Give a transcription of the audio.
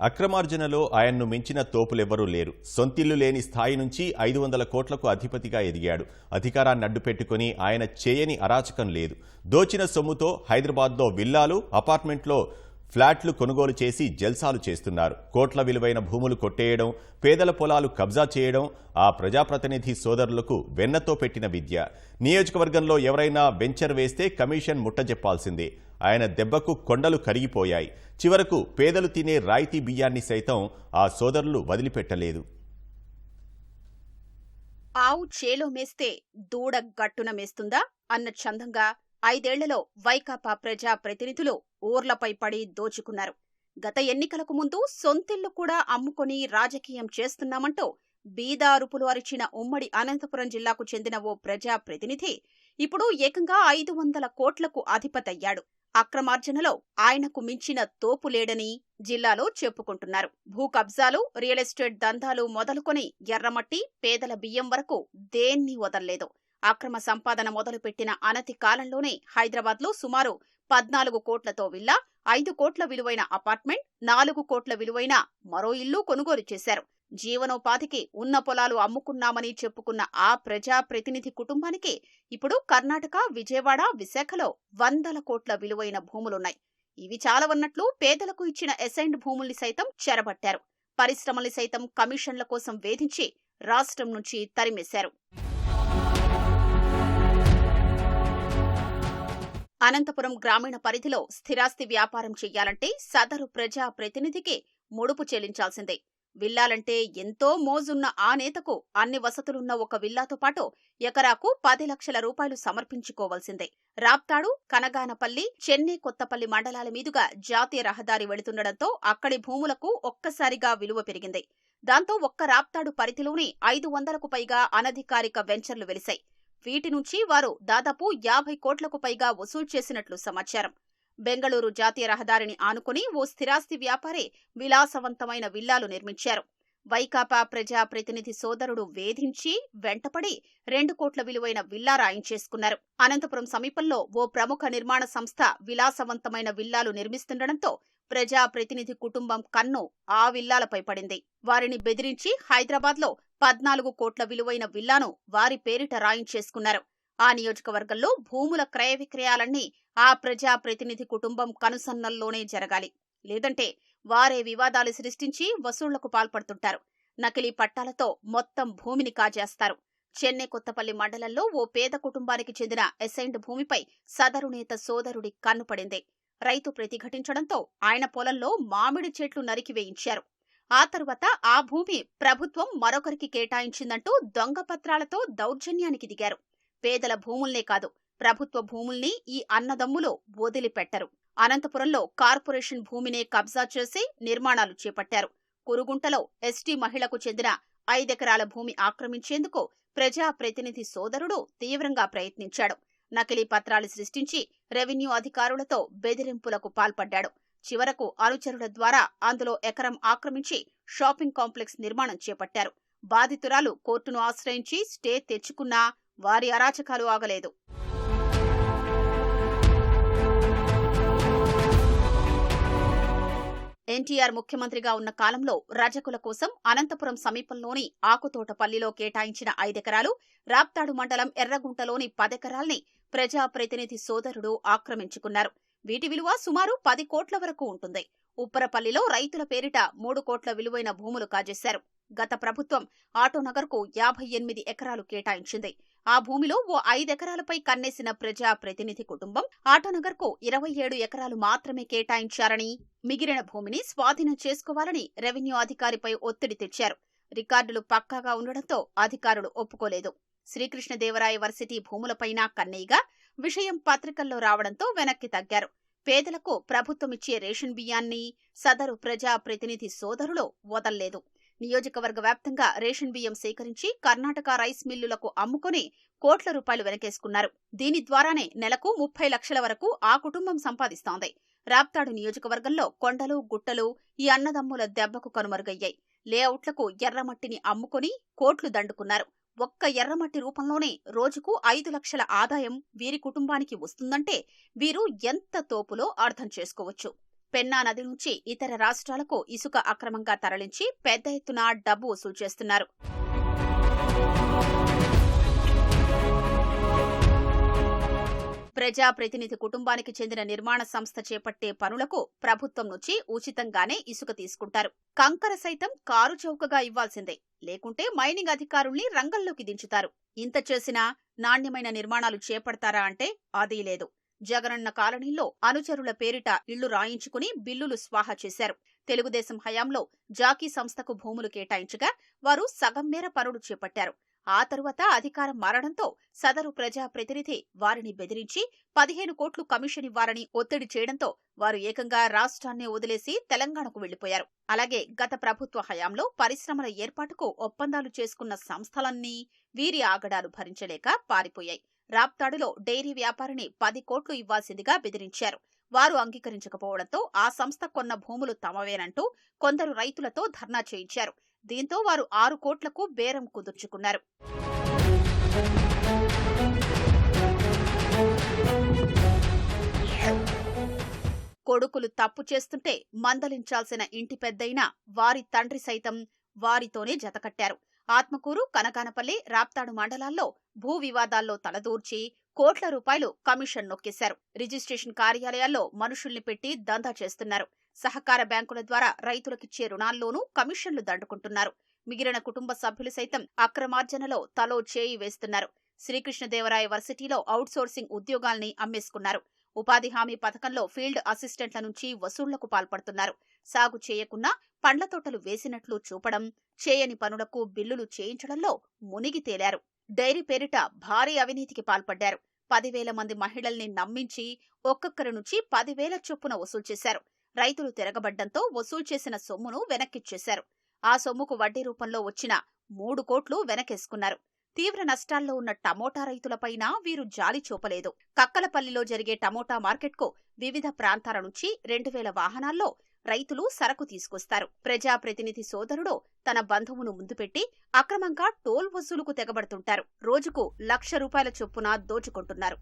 అక్రమార్జనలో ఆయన్ను మించిన తోపులెవ్వరూ లేరు. సొంతిల్లు లేని స్థాయి నుంచి 500 కోట్లకు అధిపతిగా ఎదిగాడు. అధికారాన్ని అడ్డుపెట్టుకుని ఆయన చేయని అరాచకం లేదు. దోచిన సొమ్ముతో హైదరాబాద్లో విల్లాలు, అపార్ట్మెంట్లో ఫ్లాట్లు కొనుగోలు చేసి జల్సాలు చేస్తున్నారు. కోట్ల విలువైన భూములు కొట్టేయడం, పేదల పొలాలు కబ్జా చేయడం ఆ ప్రజాప్రతినిధి సోదరులకు వెన్నతో పెట్టిన విద్య. నియోజకవర్గంలో ఎవరైనా వెంచర్ వేస్తే కమిషన్ ముట్టజెప్పాల్సిందే. ఆయన దెబ్బకు కొండలు కరిగిపోయాయి. చివరకు పేదలు తినే రాయితీ బియ్యాన్ని సైతం ఆ సోదరులు వదిలిపెట్టలేదు. ఆవు చేలో మేస్తే దూడ గట్టున మేస్తుందా అన్న చందంగా 5 ఏళ్లలో వైకాపా ప్రజా ప్రతినిధులు ఊర్లపై పడి దోచుకున్నారు. గత ఎన్నికలకు ముందు సొంతిల్లు కూడా అమ్ముకొని రాజకీయం చేస్తున్నామంటూ బీద అరుపులు అరిచిన ఉమ్మడి అనంతపురం జిల్లాకు చెందిన ఓ ప్రజా ప్రతినిధి ఇప్పుడు ఏకంగా 500 కోట్లకు అధిపతయ్యాడు. అక్రమార్జనలో ఆయనకు మించిన తోపు లేడని జిల్లాలో చెప్పుకుంటున్నారు. భూ కబ్జాలు, రియల్ ఎస్టేట్ దందాలు మొదలుకొని ఎర్రమట్టి, పేదల బియ్యం వరకు దేన్ని వదల్లేదు. అక్రమ సంపాదన మొదలుపెట్టిన అనతి కాలంలోనే హైదరాబాద్లో సుమారు 14 కోట్లతో విల్లా, 5 కోట్ల విలువైన అపార్ట్మెంట్, 4 కోట్ల విలువైన మరో ఇల్లు కొనుగోలు చేశారు. జీవనోపాధికి ఉన్న పొలాలు అమ్ముకున్నామని చెప్పుకున్న ఆ ప్రజా ప్రతినిధి కుటుంబానికి ఇప్పుడు కర్ణాటక, విజయవాడ, విశాఖలో 100 కోట్ల విలువైన భూములున్నాయి. ఇవి చాలవన్నట్లు పేదలకు ఇచ్చిన అసైన్డ్ భూముల్ని సైతం చెరబట్టారు. పరిశ్రమల్ని సైతం కమిషన్ల కోసం వేధించి రాష్ట్రం నుంచి తరిమేశారు. అనంతపురం గ్రామీణ పరిధిలో స్థిరాస్తి వ్యాపారం చెయ్యాలంటే సదరు ప్రజా ప్రతినిధికి ముడుపు చెల్లించాల్సిందే. విల్లాలంటే ఎంతో మోజున్న ఆ నేతకు అన్ని వసతులున్న ఒక విల్లాతో పాటు ఎకరాకు 10 లక్షల రూపాయలు సమర్పించుకోవాల్సిందే. రాప్తాడు, కనగానపల్లి, చెన్నై కొత్తపల్లి మండలాల మీదుగా జాతీయ రహదారి వెళుతుండటంతో అక్కడి భూములకు ఒక్కసారిగా విలువ పెరిగింది. దాంతో ఒక్క రాప్తాడు పరిధిలోనే 500కు పైగా అనధికారిక వెంచర్లు వెలిశాయి. వీటి నుంచి వారు దాదాపు 50 కోట్లకు పైగా వసూలు చేసినట్లు సమాచారం. బెంగళూరు జాతీయ రహదారిని ఆనుకుని ఓ స్థిరాస్తి వ్యాపారి విలాసవంతమైన విల్లాలు నిర్మించారు. వైకాపా ప్రజా ప్రతినిధి సోదరుడు వేధించి వెంటపడి 2 కోట్ల విలువైన విల్లా రాయించేసుకున్నారు. అనంతపురం సమీపంలో ఓ ప్రముఖ నిర్మాణ సంస్థ విలాసవంతమైన విల్లాలు నిర్మిస్తుండటంతో ప్రజా ప్రతినిధి కుటుంబం కన్ను ఆ విల్లాలపై పడింది. వారిని బెదిరించి హైదరాబాద్లో 14 కోట్ల విలువైన విల్లాను వారి పేరిట రాయించేసుకున్నారు. ఆ నియోజకవర్గంలో భూముల క్రయ విక్రయాలన్నీ ఆ ప్రజా ప్రతినిధి కుటుంబం కనుసన్నల్లోనే జరగాలి. లేదంటే వారే వివాదాలు సృష్టించి వసూళ్లకు పాల్పడుతుంటారు. నకిలీ పట్టాలతో మొత్తం భూమిని కాజేస్తారు. చెన్నై కొత్తపల్లి మండలంలో ఓ పేద కుటుంబానికి చెందిన అసైన్డ్ భూమిపై సదరు నేత సోదరుడి కన్నుపడింది. రైతు ప్రతిఘటించడంతో ఆయన పొలంలో మామిడి చెట్లు నరికివేయించారు. ఆ తరువాత ఆ భూమి ప్రభుత్వం మరొకరికి కేటాయించిందంటూ దొంగ పత్రాలతో దౌర్జన్యానికి దిగారు. పేదల భూముల్నే కాదు, ప్రభుత్వ భూముల్ని ఈ అన్నదమ్ములు వదిలిపెట్టరు. అనంతపురంలో కార్పొరేషన్ భూమినే కబ్జా చేసి నిర్మాణాలు చేపట్టారు. కురుగుంటలో ఎస్టీ మహిళకు చెందిన 5 ఎకరాల భూమి ఆక్రమించేందుకు ప్రజా ప్రతినిధి సోదరుడు తీవ్రంగా ప్రయత్నించాడు. నకిలీ పత్రాలు సృష్టించి రెవెన్యూ అధికారులతో బెదిరింపులకు పాల్పడ్డాడు. చివరకు అనుచరుల ద్వారా అందులో ఎకరం ఆక్రమించి షాపింగ్ కాంప్లెక్స్ నిర్మాణం చేపట్టారు. బాధితురాలు కోర్టును ఆశ్రయించి స్టే తెచ్చుకున్నా వారి అరాచకాలు ఆగలేదు. ఎన్టీఆర్ ముఖ్యమంత్రిగా ఉన్న కాలంలో రజకుల కోసం అనంతపురం సమీపంలోని ఆకుతోటపల్లిలో కేటాయించిన 5 ఎకరాలు, రాప్తాడు మండలం ఎర్రగుంటలోని 10 ఎకరాల్ని ప్రజా ప్రతినిధి సోదరుడు ఆక్రమించుకున్నారు. వీటి విలువ సుమారు 10 కోట్ల వరకు ఉంటుంది. ఉప్పరపల్లిలో రైతుల పేరిట 3 కోట్ల విలువైన భూములు కాజేశారు. గత ప్రభుత్వం ఆటోనగర్కు 58 ఎకరాలు కేటాయించింది. ఆ భూమిలో ఓ 5 ఎకరాలపై కన్నేసిన ప్రజా ప్రతినిధి కుటుంబం ఆటోనగర్కు 27 ఎకరాలు మాత్రమే కేటాయించారని, మిగిలిన భూమిని స్వాధీనం చేసుకోవాలని రెవెన్యూ అధికారిపై ఒత్తిడి తెచ్చారు. రికార్డులు పక్కాగా ఉండడంతో అధికారులు ఒప్పుకోలేదు. శ్రీకృష్ణదేవరాయ వర్సిటీ భూములపైన కన్నీగా విషయం పత్రికల్లో రావడంతో వెనక్కి తగ్గారు. పేదలకు ప్రభుత్వమిచ్చే రేషన్ బియ్యాన్ని సదరు ప్రజా ప్రతినిధి సోదరులు వదల్లేదు. నియోజకవర్గ వ్యాప్తంగా రేషన్ బియ్యం సేకరించి కర్ణాటక రైస్ మిల్లులకు అమ్ముకుని కోట్ల రూపాయలు వెనకేసుకున్నారు. దీని ద్వారానే నెలకు 30 లక్షల వరకు ఆ కుటుంబం సంపాదిస్తోంది. రాప్తాడు నియోజకవర్గంలో కొండలు, గుట్టలు ఈ అన్నదమ్ముల దెబ్బకు కనుమరుగయ్యాయి. లేఅవుట్లకు ఎర్రమట్టిని అమ్ముకుని కోట్లు దండుకున్నారు. ఒక్క ఎర్రమట్టి రూపంలోనే రోజుకు 5 లక్షల ఆదాయం వీరి కుటుంబానికి వస్తుందంటే వీరు ఎంత తోపులో అర్థం చేసుకోవచ్చు. పెన్నా నది నుంచి ఇతర రాష్ట్రాలకు ఇసుక అక్రమంగా తరలించి పెద్ద ఎత్తున డబ్బు వసూలు చేస్తున్నారు. ప్రజాప్రతినిధి కుటుంబానికి చెందిన నిర్మాణ సంస్థ చేపట్టే పనులకు ప్రభుత్వం నుంచి ఉచితంగానే ఇసుక తీసుకుంటారు. కంకర సైతం కారు చౌకగా ఇవ్వాల్సిందే, లేకుంటే మైనింగ్ అధికారుల్ని రంగంలోకి దించుతారు. ఇంత చేసినా నాణ్యమైన నిర్మాణాలు చేపడతారా అంటే అదీ లేదు. జగనన్న కాలనీలో అనుచరుల పేరిట ఇళ్లు రాయించుకుని బిల్లులు స్వాహా చేశారు. తెలుగుదేశం హయాంలో జాకీ సంస్థకు భూములు కేటాయించగా వారు సగం మేర పనులు చేపట్టారు. ఆ తరువాత అధికారం మారడంతో సదరు ప్రజాప్రతినిధి వారిని బెదిరించి 15 కోట్లు కమిషన్ ఇవ్వాలని ఒత్తిడి చేయడంతో వారు ఏకంగా రాష్ట్రాన్ని వదిలేసి తెలంగాణకు వెళ్లిపోయారు. అలాగే గత ప్రభుత్వ హయాంలో పరిశ్రమల ఏర్పాటుకు ఒప్పందాలు చేసుకున్న సంస్థలన్నీ వీరి ఆగడాలు భరించలేక పారిపోయాయి. రాప్తాడులో డైరీ వ్యాపారిని 10 కోట్లు ఇవ్వాల్సిందిగా బెదిరించారు. వారు అంగీకరించకపోవడంతో ఆ సంస్థ కొన్న భూములు తమవేనంటూ కొందరు రైతులతో ధర్నా చేయించారు. దీంతో వారు 6 కోట్లకు బేరం కుదుర్చుకున్నారు. కొడుకులు తప్పు చేస్తుంటే మందలించాల్సిన ఇంటి పెద్దయినా వారి తండ్రి సైతం వారితోనే జతకట్టారు. ఆత్మకూరు, కనకానపల్లి, రాప్తాడు మండలాల్లో భూ వివాదాల్లో తలదూర్చి కోట్ల రూపాయలు కమిషన్ నొక్కేశారు. రిజిస్ట్రేషన్ కార్యాలయాల్లో మనుషుల్ని పెట్టి దందా చేస్తున్నారు. సహకార బ్యాంకుల ద్వారా రైతులకిచ్చే రుణాల్లోనూ కమిషన్లు దండుకుంటున్నారు. మిగిలిన కుటుంబ సభ్యులు సైతం అక్రమార్జనలో తలో చేయి వేస్తున్నారు. శ్రీకృష్ణదేవరాయ వర్సిటీలో అవుట్సోర్సింగ్ ఉద్యోగాల్ని అమ్మేసుకున్నారు. ఉపాధి హామీ పథకంలో ఫీల్డ్ అసిస్టెంట్ల నుంచి వసూళ్లకు పాల్పడుతున్నారు. సాగు చేయకున్నా పండ్ల తోటలు వేసినట్లు చూపడం, చేయని పనులకు బిల్లులు చేయించడంలో మునిగి తేలారు. డైరీ పేరిట భారీ అవినీతికి పాల్పడ్డారు. 10,000 మంది మహిళల్ని నమ్మించి ఒక్కొక్కరి నుంచి 10,000 చొప్పున వసూలు చేశారు. రైతులు తిరగబడ్డంతో వసూలు చేసిన సొమ్మును వెనక్కిచ్చేశారు. ఆ సొమ్ముకు వడ్డీ రూపంలో వచ్చిన 3 కోట్లు వెనకేసుకున్నారు. తీవ్ర నష్టాల్లో ఉన్న టమోటా రైతులపైన వీరు జాలి చూపలేదు. కక్కలపల్లిలో జరిగే టమోటా మార్కెట్కు వివిధ ప్రాంతాల నుంచి 2,000 వాహనాల్లో రైతులు సరకు తీసుకొస్తారు. ప్రజాప్రతినిధి సోదరుడు తన బంధువును ముందు పెట్టి అక్రమంగా టోల్ వసూలుకు తెగబడుతుంటారు. రోజుకు 1,00,000 రూపాయల చొప్పున దోచుకుంటున్నారు.